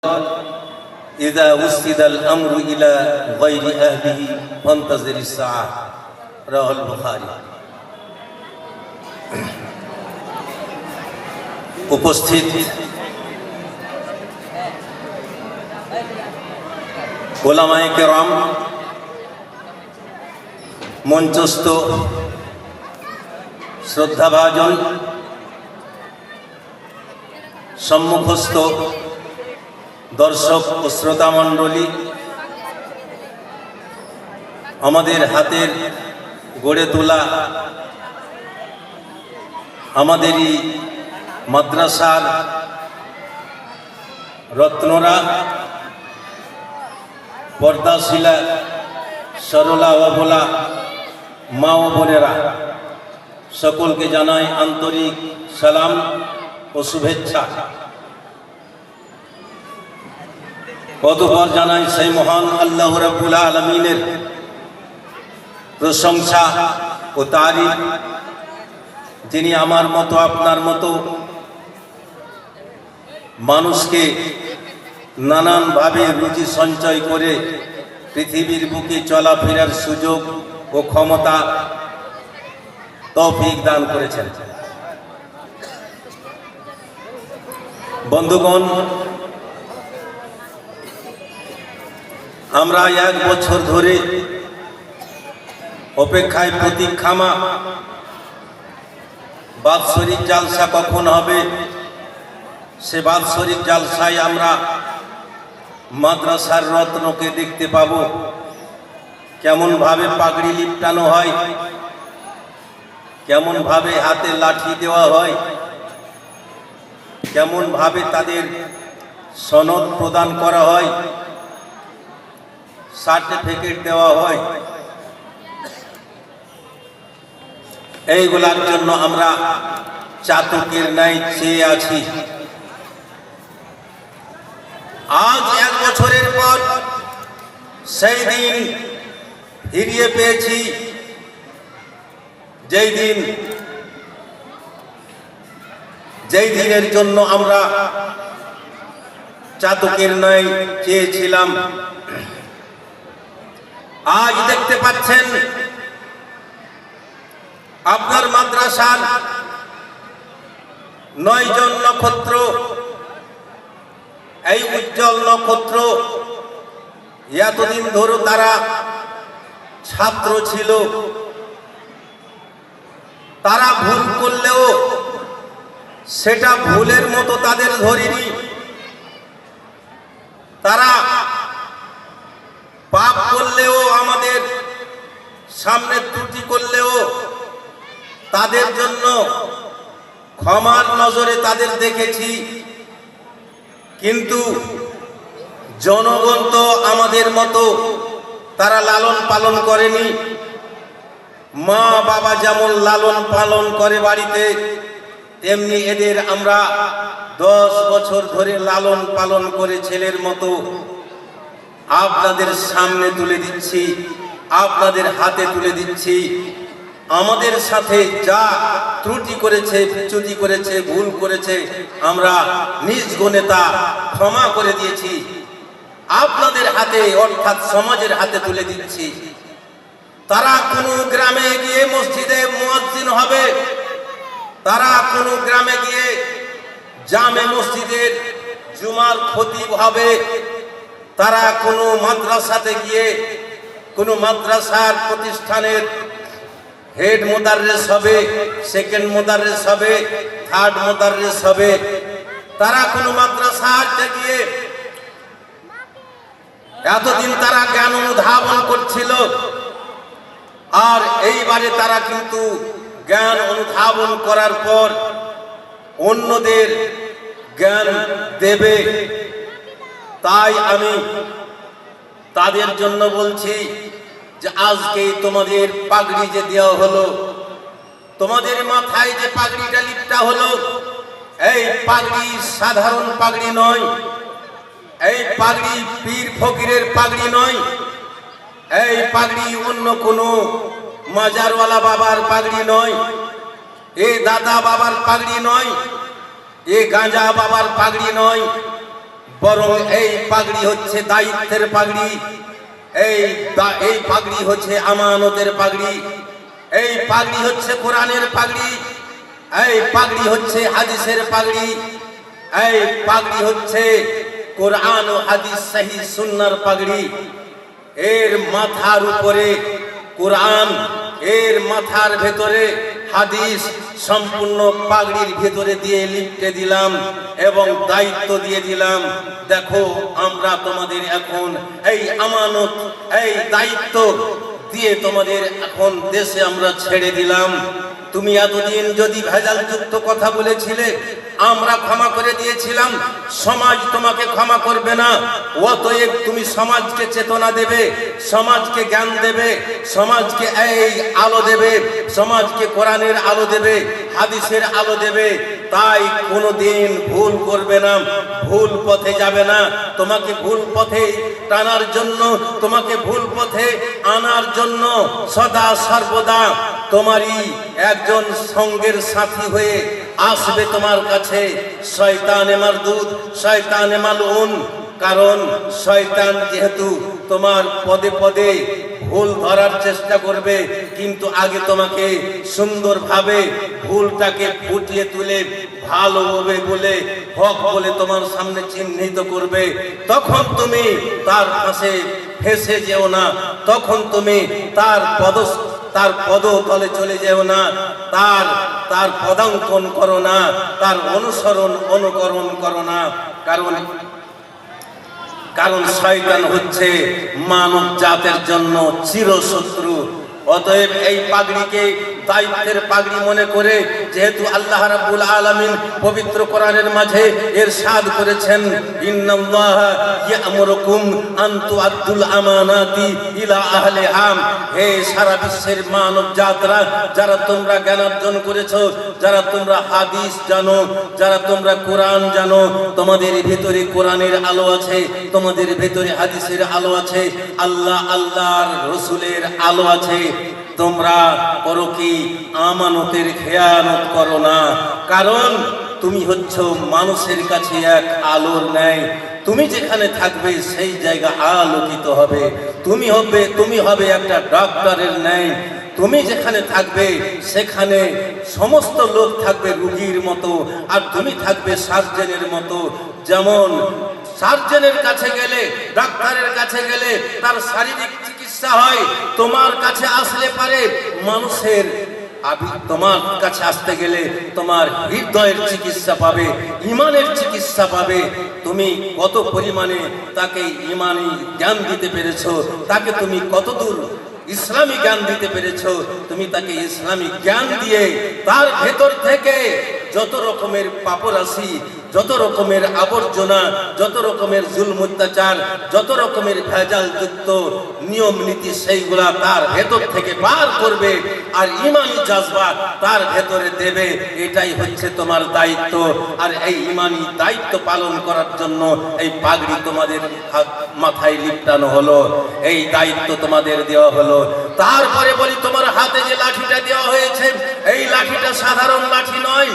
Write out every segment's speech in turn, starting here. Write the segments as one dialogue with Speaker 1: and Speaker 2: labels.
Speaker 1: إذا وسد الأمر إلى غير أهله فانتظر الساعة رواه البخاري। উপস্থিত ওলামায়ে কেরাম, মঞ্চস্থ শ্রদ্ধাভাজন, সম্মুখস্থ দর্শক ও শ্রোতা মণ্ডলী, আমাদের হাতের গড়ে তোলা আমাদেরই মাদ্রাসার রত্নরা, পর্দাশীলা সরলা অবলা মা ও বোনেরা, সকলকে জানাই আন্তরিক সালাম ও শুভেচ্ছা। অতঃপর জানাই সেই মহান আল্লাহ রাব্বুল আলামিনের প্রশংসা ও তারিফ, যিনি আমার মতো আপনার মতো মানুষকে নানানভাবে রুচি সঞ্চয় করে পৃথিবীর বুকে চলাফেরার সুযোগ ও ক্ষমতা তৌফিক দান করেছেন। বন্ধুগণ, আমরা 1 বছর ধরে অপেক্ষায় প্রতীক্ষামা বাৎসরিক জালসা কখন হবে। সে বাৎসরিক জালসায় আমরা মাদ্রাসার রত্নকে দেখতে পাব, কেমন ভাবে পাগড়ি লিপটানো হয়, কেমন ভাবে হাতে লাঠি দেওয়া হয়, কেমন ভাবে তাদের সনদ প্রদান করা হয়, সার্টিফিকেট দেওয়া হয়। এইগুলার জন্য আমরা চাতকের ন্যায় চেয়ে আছি। আজ 1 বছরের পর সেই দিন ফিরিয়ে পেয়েছি, যেই দিনের জন্য আমরা চাতকের ন্যায় চেয়েছিলাম। আজ দেখতে পাচ্ছেন আপনার মাদ্রাসার 9 জন নক্ষত্র, এই উজ্জ্বল নক্ষত্র, এতদিন ধরে তারা ছাত্র ছিল। তারা ভুল করলেও সেটা ভুলের মতো তাদের ধরিনি। তারা পাপ করলেও, আমাদের সামনে ত্রুটি করলেও তাদের জন্য ক্ষমার নজরে তাদের দেখেছি। কিন্তু জনগণ তো আমাদের মতো তারা লালন পালন করেনি। মা বাবা যেমন লালন পালন করে বাড়িতে, তেমনি এদের আমরা 10 বছর ধরে লালন পালন করে ছেলের মতো আপনাদের সামনে তুলে দিচ্ছি, আপনাদের হাতে তুলে দিচ্ছি। আমাদের সাথে যা ত্রুটি করেছে, বিচ্যুতি করেছে, ভুল করেছে, আমরা নিজ গুণে তা ক্ষমা করে দিয়েছি। আপনাদের হাতে, অর্থাৎ সমাজের হাতে তুলে দিচ্ছি। তারা কোনো গ্রামে গিয়ে মসজিদে মুয়াজ্জিন হবে, তারা কোনো গ্রামে গিয়ে জামে মসজিদের জুমার খতিব হবে, তারা কোনো মাদ্রাসাতে গিয়ে কোনো মাদ্রাসার প্রতিষ্ঠানের হেড মুদাররিস হবে, সেকেন্ড মুদাররিস হবে, থার্ড মুদাররিস হবে। তারা কোনো মাদ্রাসাতে গিয়ে এতদিন তারা জ্ঞান অনুধাবন করছিল, আর এইবারে তারা কিন্তু জ্ঞান অনুধাবন করার পর অন্যদের জ্ঞান দেবে। তাই আমি তাদের জন্য বলছি যে আজকে তোমাদের পাগড়ি যে দেওয়া হলো, তোমাদের মাথায় যে পাগড়িটা লিপটা হলো, এই পাগড়ি সাধারণ পাগড়ি নয়, এই পাগড়ি পীর ফকিরের পাগড়ি নয়, এই পাগড়ি অন্য কোনো মাজারওয়ালা বাবার পাগড়ি নয়, এই দাদা বাবার পাগড়ি নয়, এ গাঁজা বাবার পাগড়ি নয়। বরং এই পাগড়ি হচ্ছে দায়িত্বের পাগড়ি, এই পাগড়ি হচ্ছে আমানতের পাগড়ি, এই পাগড়ি হচ্ছে কোরআনের পাগড়ি, এই পাগড়ি হচ্ছে হাদিসের পাগড়ি, এই পাগড়ি হচ্ছে কোরআন ও হাদিস সহি সুন্নাহর পাগড়ি। এর মাথার উপরে কোরআন, এর মাথার ভেতরে হাদিস, সম্পূর্ণ পাগড়ির ভেতরে দিয়ে লিপটে দিলাম এবং দায়িত্ব দিয়ে দিলাম। দেখো আমরা তোমাদের এখন এই আমানত, এই দায়িত্ব দিয়ে তোমাদের এখন দেশে আমরা ছেড়ে দিলাম। তুমি এতদিন যদি ভেজালযুক্ত কথা বলেছিলে, আমরা ক্ষমা করে দিয়েছিলাম, সমাজ তোমাকে ক্ষমা করবে না। অতএব তুমি সমাজকে চেতনা দেবে, সমাজকে জ্ঞান দেবে, সমাজকে এই আলো দেবে, সমাজকে কোরআনের আলো দেবে, হাদিসের আলো দেবে। তাই কোনোদিন ভুল করবে না, ভুল পথে যাবে না। তোমাকে ভুল পথে টানার জন্য, তোমাকে ভুল পথে আনার জন্য সদা সর্বদা তোমারই একজন সঙ্গের সাথী হয়ে আসবে তোমার কাছে, শয়তানে মারদুদ, শয়তানে মালউন। কারণ শয়তান যেহেতু তোমার পদে পদে ভুল ধরার চেষ্টা করবে, কিন্তু আগে তোমাকে সুন্দরভাবে ভুলটাকে ফুটিয়ে তুলে ভালো হবে বলে, হক বলে তোমার সামনে চিহ্নিত করবে। তখন তুমি তার পাশে ফেসে যেও না, তখন তুমি তার পদতলে চলে যেও না, তার পদাঙ্কন করো না, তার অনুকরণ করো না। কারণ শয়তান হচ্ছে মানব জাতের জন্য চিরশত্রু। অতএব এই পাগড়িকে দায়িত্বের পাগড়ি মনে করে, যেহেতু আল্লাহ রাব্বুল আলামিন পবিত্র কোরআনের মাঝে ইরশাদ করেছেন, ইন্নাল্লাহা ইয়া'মুরুকুম আন তুআদ্দুল আমানাতি ইলা আহলিহা। হে সারা বিশ্বের মানব জাতরা, যারা তোমরা জ্ঞান অর্জন করেছো, যারা তোমরা হাদিস জানো, যারা তোমরা কোরআন জানো, তোমাদের ভিতরে কোরআনের আলো আছে, তোমাদের ভিতরে হাদিসের আলো আছে, আল্লাহর রাসূলের আলো আছে। তোমরা করো কি? আমানতের খেয়ানত করো না। কারণ তুমি হচ্ছ মানুষের কাছে এক আলোর ন্যায়। তুমি যেখানে থাকবে সেই জায়গা আলোকিত হবে। তুমি হবে একটা ডাক্তারের ন্যায়। তুমি যেখানে থাকবে সেখানে সমস্ত লোক থাকবে রোগীর মতো, আর তুমি থাকবে সার্জনের মতো। যেমন সার্জনের কাছে গেলে, ডাক্তারের কাছে গেলে তার শারীরিক চিকিৎসা হয়, তোমার কাছে আসলে পারে মানুষের তোমার কাছে আসতে গেলে তোমার হৃদয়ের চিকিৎসা পাবে, ইমানের চিকিৎসা পাবে। তুমি কত পরিমাণে তাকে ইমানি জ্ঞান দিতে পেরেছো, তাকে তুমি কতদূর ইসলামী জ্ঞান দিতে পেরেছো, তুমি তাকে ইসলামী জ্ঞান দিয়ে তার ভেতর থেকে যত রকমের পাপরাশি, যত রকমের আবর্জনা, যত রকমের জুলম অত্যাচার, যত রকমের ভেজালযুক্ত নিয়ম নীতি, সেইগুলা তার ভেতর থেকে বার করবে আর ইমানি জজবা তার ভেতরে দেবে। এটাই হচ্ছে তোমার দায়িত্ব। আর এই ইমানি দায়িত্ব পালন করার জন্য এই পাগড়ি তোমাদের মাথায় লিপটানো হলো, এই দায়িত্ব তোমাদের দেওয়া হলো। তারপরে বলি, তোমার হাতে যে লাঠিটা দেওয়া হয়েছে, এই লাঠিটা সাধারণ লাঠি নয়।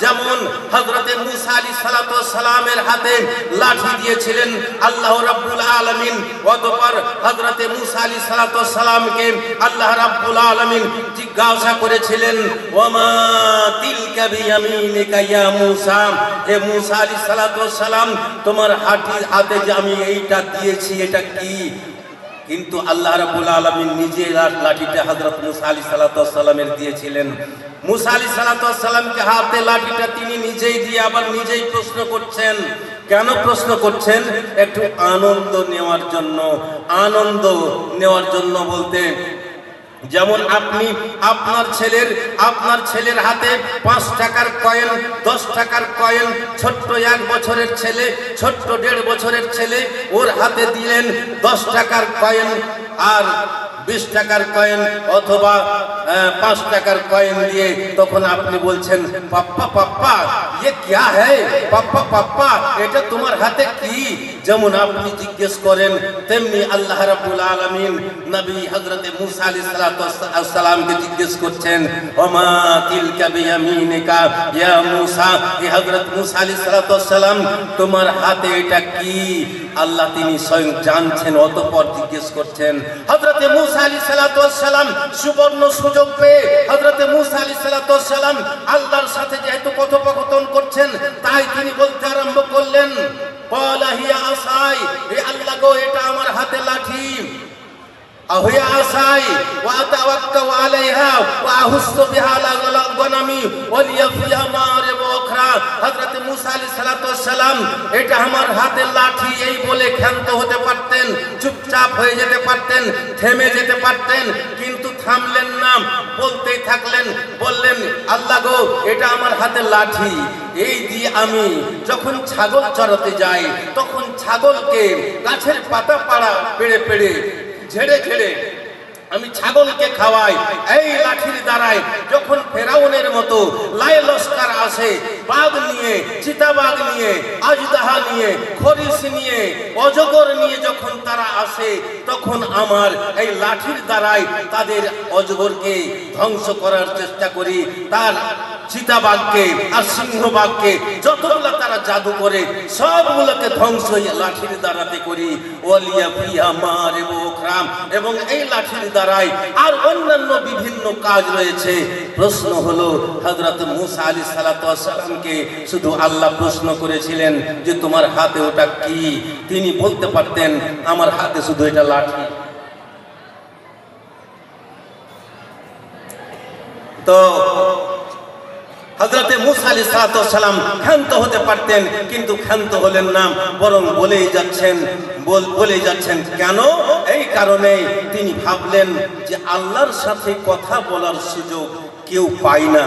Speaker 1: যেমন হযরতে মুসা আলাইহিস সালাতু ওয়াস সালামের হাতে লাঠি দিয়েছিলেন আল্লাহ রাব্বুল আলামিন, অতঃপর হযরতে মুসা আলাইহিস সালাতু ওয়াস সালামকে আল্লাহ রাব্বুল আলামিন জিজ্ঞাসা করেছিলেন, ওয়ামা তিলকা বিয়ামিনিকা ইয়া মুসা, হে মুসা আলাইহিস সালাতু ওয়াস সালাম, তোমার হাতে যে আমি এইটা দিয়েছি এটা কি? কিন্তু আল্লাহ রাব্বুল আলামিন নিজে লাঠিটা হযরত মুসা আলাইহিস সালাতু ওয়াস সালামের দিয়েছিলেন। মুসা আলাইহিস সালাতু ওয়াস সালামকে হাতে লাঠিটা তিনি নিজেই দিয়ে আবার নিজেই প্রশ্ন করছেন। কেন প্রশ্ন করছেন? একটু আনন্দ নেওয়ার জন্য। আনন্দ নেওয়ার জন্য বলতে, যেমন আপনি আপনার ছেলের হাতে 5 টাকার কয়েন, 10 টাকার কয়েন, ছোট্ট 1 বছরের ছেলে, ছোট্ট 1.5 বছরের ছেলে, ওর হাতে দিলেন 10 টাকার কয়েন আর 20 টাকার কয়েন, অথবা 5 টাকার কয়েন দিয়ে, তখন আপনি বলছেন পাপ্পা পাপ্পা ये क्या है, পাপ্পা পাপ্পা এটা তোমার হাতে কি? যেমন আপনি জিজ্ঞেস করেন তেমনি আল্লাহ রাব্বুল আলামিন নবী হযরত মূসা আলাইহিস সালামকে জিজ্ঞেস করছেন ওমা তিলকা বিয়ামিনিকা ইয়া মূসা, হে হযরত মূসা আলাইহিস সালাম তোমার হাতে এটা কি? আল্লাহ তিনি স্বয়ং জানছেন, অতঃপর জিজ্ঞেস করছেন। হযরত মূসা আলাইহিস সালাম সুবর্ণ সুযোগ পেয়ে হযরত মূসা আলাইহিস সালাম আল্লাহর সাথে যেহেতু কথোপকথন করছেন, তাই তিনি বলতে আরম্ভ করলেন ক্বালা হিয়া আসাই, হে আল্লাহ গো এটা আমার হাতে লাঠি। আহুয়া আসাই ওয়া তাওয়াক্কাউ আলাইহা ওয়া আহুসসু বিহা আলা গনামি ওয়া লিয়া ফিহা মারিব উখরা। হযরত মূসা আলাইহিস সালাম এটা আমার হাতের লাঠি এই বলে ক্ষান্ত হতে পারতেন, চুপচাপ হয়ে যেতে পারতেন, থেমে যেতে পারতেন, কিন্তু থামলেন না, বলতেই থাকলেন। বললেন আল্লাহ গো এটা আমার হাতের লাঠি, এই দিয়ে আমি যখন ছাগল চরাতে যাই তখন ছাগলকে গাছের পাতা পাড়া পেড়ে পেড়ে ঝেড়ে ঝেড়ে আমি ছাগলকে খাওয়াই। এই লাঠির দ্বারায় যখন ফেরাউনের মতো লাই লস্কর আসে, বাঘ নিয়ে, চিতাবাঘ নিয়ে, আজদাহা নিয়ে, খরিস নিয়ে, অজগর নিয়ে যখন তারা আসে, তখন আমার এই লাঠির দ্বারায় তাদের অজগরকে ধ্বংস করার চেষ্টা করি। তার চিতাবাঘকে আর সিংহবাঘকে যতগুলো তারা জাদু করে সবগুলোকে ধ্বংস লাঠির দ্বারাতে করি। ওয়ালিয়া ফিহা মারিব উখরা, এবং এই লাঠির দ্বারাই আর অন্যান্য বিভিন্ন কাজ রয়েছে। প্রশ্ন হলো হযরত মূসা আলাইহিস সালামকে শুধু আল্লাহ প্রশ্ন করেছিলেন যে তোমার হাতে ওটা কি? তিনি বলতে পারতেন আমার হাতে শুধু এটা লাঠি। তো হযরত মূসা আলাইহিস সালাম ক্ষান্ত হতে পারতেন, কিন্তু ক্ষান্ত হলেন না, বরং বলেই যাচ্ছেন। কেন? এই কারণে তিনি ভাবলেন যে আল্লাহর সাথে কথা বলার সুযোগ কেউ পাই না।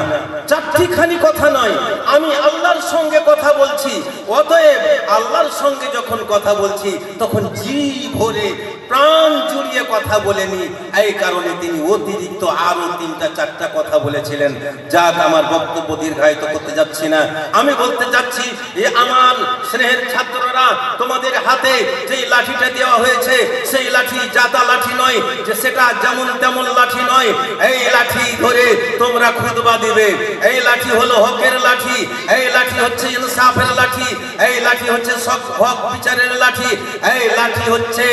Speaker 1: চারটিখানি কথা নয়, আমি আল্লাহর সঙ্গে কথা বলছি, অতএব আল্লাহর সঙ্গে যখন কথা বলছি তখন জি ভরে প্রাণ জুড়িয়ে কথা বলেনি। এই কারণে তিনি অতিরিক্ত আরো 3-4টা কথা বলেছিলেন। যাক, আমার বক্তব্য দীর্ঘায়িত করতে যাচ্ছি না। আমি বলতে যাচ্ছি যে আমার স্নেহের ছাত্ররা, তোমাদের হাতে যেই লাঠিটা দেওয়া হয়েছে সেই লাঠি জাতা লাঠি নয়, যে সেটা যেমন তেমন লাঠি নয়। এই লাঠি ধরে তোমরা খুতবা দিবে। এই লাঠি হলো হকের লাঠি, এই লাঠি হচ্ছে ইনসাফের লাঠি, এই লাঠি হচ্ছে হক বিচারের লাঠি, এই লাঠি হচ্ছে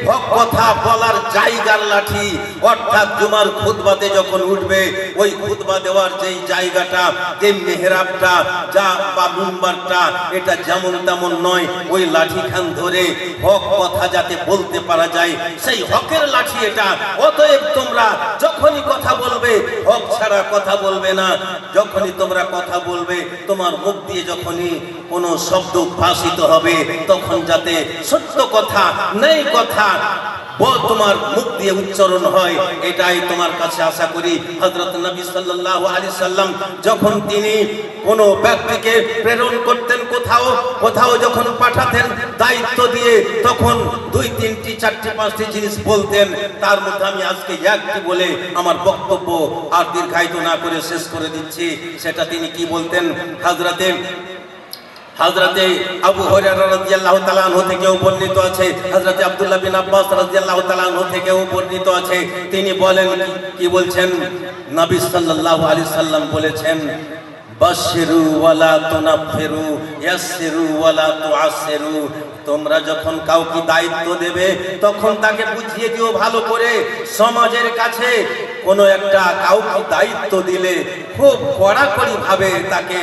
Speaker 1: হক কথা বলার জায়গার লাঠি। অর্থাৎ জুমার খুতবাতে যখন উঠবে, ওই খুতবা দেওয়ার যেই জায়গাটা, যে মেহরাবটা যা বা মিম্বারটা, এটা যেমন তেমন নয়। ওই লাঠি খান ধরে হক কথা যাতে বলতে পারা যায়, সেই হকের লাঠি এটা। অতএব তোমরা যখনই কথা বলবে হক ছাড়া কথা বলবে না। যখনই তোমরা কথা বলবে, তোমার মুখ দিয়ে যখনই কোনো শব্দ উদ্ভাসিত হবে, তখন যাতে সত্য কথা, ন্যায় কথা তোমার মুখ দিয়ে উচ্চারণ হয়, এটাই তোমার কাছে আশা করি। হযরত নবী সাল্লাল্লাহু আলাইহি সাল্লাম যখন তিনি কোনো ব্যক্তিকে প্রেরণ করতেন কোথাও যখন পাঠাতেন দায়িত্ব দিয়ে, তখন 2, 3, 4, 5টি জিনিস বলতেন। তার মধ্যে আমি আজকে একটি বলে আমার বক্তব্য আর দীর্ঘায়িত না করে শেষ করে দিচ্ছি। সেটা তিনি কি বলতেন? হযরতে আবু হুরায়রা রাদিয়াল্লাহু তাআলা আনহু থেকেও বর্ণিত আছে, হযরতে আব্দুল্লাহ বিন আব্বাস রাদিয়াল্লাহু তাআলা আনহু থেকেও বর্ণিত আছে। তিনি বলেন, কি বলছেন? নবী সাল্লাল্লাহু আলাইহি সাল্লাম বলেছেন, বাশিরু ওয়ালা তুনাফিরু ইয়াসসিরু ওয়ালা তুআসসিরু। তোমরা যখন কাউকে দায়িত্ব দেবে তখন তাকে বুঝিয়ে দিও ভালো করে। সমাজের কাছে কোনো একটা কাউকে দায়িত্ব দিলে খুব কড়াকড়ি ভাবে তাকে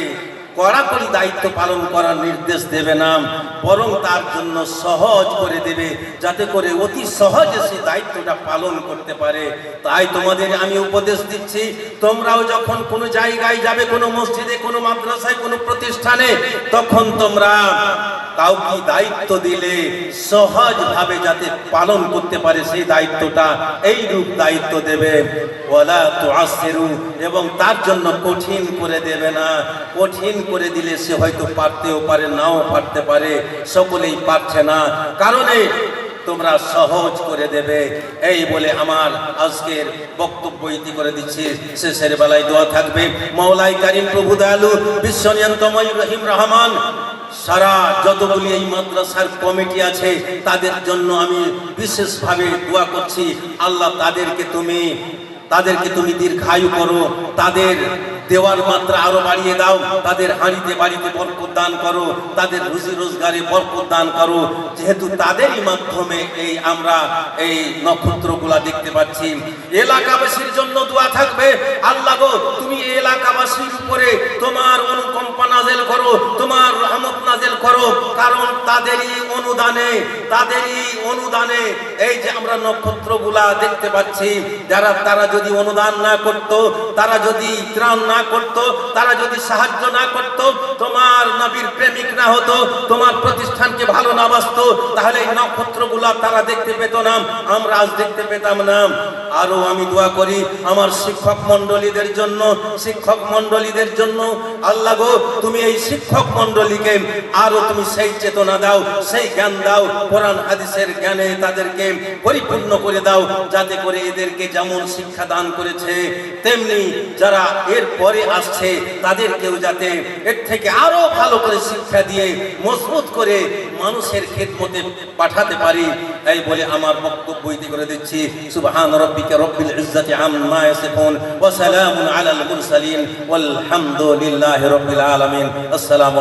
Speaker 1: কড়াকড়ি দায়িত্ব পালন করার নির্দেশ দেবে না, বরং তার জন্য সহজ করে দেবে, যাতে করে অতি সহজে সেই দায়িত্বটা পালন করতে পারে। তাই তোমাদের আমি উপদেশ দিচ্ছি, তোমরাও যখন কোনো জায়গায় যাবে, কোনো মসজিদে, কোনো মাদ্রাসায়, কোনো প্রতিষ্ঠানে, তখন তোমরা কাউকে দায়িত্ব দিলে সহজভাবে যাতে পালন করতে পারে সেই দায়িত্বটা, এই রূপ দায়িত্ব দেবে। ওয়ালা তুআসসিরু, এবং তার জন্য কঠিন করে দেবে না। কঠিন করে দিলে সে হয়তো পারতেও পারে, নাও পারতে পারে, সকলেই পারছে না। কারণে তোমরা সহজ করে দেবে। এই বলে আমার আজকের বক্তব্য ইতি করে দিচ্ছি। শেষের বেলায় দোয়া থাকবে, মাওলাই কারীম প্রভু দয়ালু বিশ্ব নিয়ন্ত্রণময় রহিম রহমান সারা যতগুলি এই মাদ্রাসার কমিটি আছে তাদের জন্য আমি বিশেষভাবে দোয়া করছি। আল্লাহ তাদেরকে তুমি দীর্ঘায়ু করো, তাদের দেওয়ার মাত্রা আরো বাড়িয়ে দাও, তাদের হাঁড়িতে বাড়িতে বরকত দান করো, তাদের রুজি রোজগারে বরকত দান করো। যেহেতু তাদেরই মাধ্যমে আমরা এই নক্ষত্রগুলা দেখতে পাচ্ছি। এলাকাবাসীর জন্য দোয়া থাকবে, আল্লাহ গো তুমি এই এলাকাবাসীর উপরে তোমার অনুকম্পা নাযিল করো, তোমার রহমত নাযিল করো, কারণ তাদেরই অনুদানে এই যে আমরা নক্ষত্রগুলা দেখতে পাচ্ছি। তারা যদি অনুদান না করত, তারা যদি ত্রাণ না করত, তারা যদি সাহায্য না করত, তোমার নবীর প্রেমিক না হতো, তোমার প্রতিষ্ঠানকে ভালো না বাসতো, তাহলে এই নক্ষত্রগুলা তারা দেখতে পেত না, আমরা আজ দেখতে পেতাম না। আরো আমি দোয়া করি আমার শিক্ষক মন্ডলীদের জন্য আল্লাহ গো তুমি এই শিক্ষক মন্ডলীকে আরো তুমি সেই চেতনা দাও, সেই জ্ঞান দাও, কোরআন হাদিসের জ্ঞানে তাদেরকে পরিপূর্ণ করে দাও, যাতে করে এদেরকে যেমন শিক্ষা দান করেছে তেমনি যারা এর পরে আসছে তাদেরকেও যাতে এর থেকে আরো ভালো করে শিক্ষা দিয়ে মজবুত করে মানুষের খেদমতে পাঠাতে পারি। এই বলে আমার বক্তব্য ইতি করে দিচ্ছি। সুবহান রাব্বিকা রব্বিল ইজ্জাতি আম্মা ইয়াসিফুন ওয়া সালামুন আলাল মুরসালিন ওয়াল হামদুলিল্লাহি রাব্বিল আলামিন। আসসালামু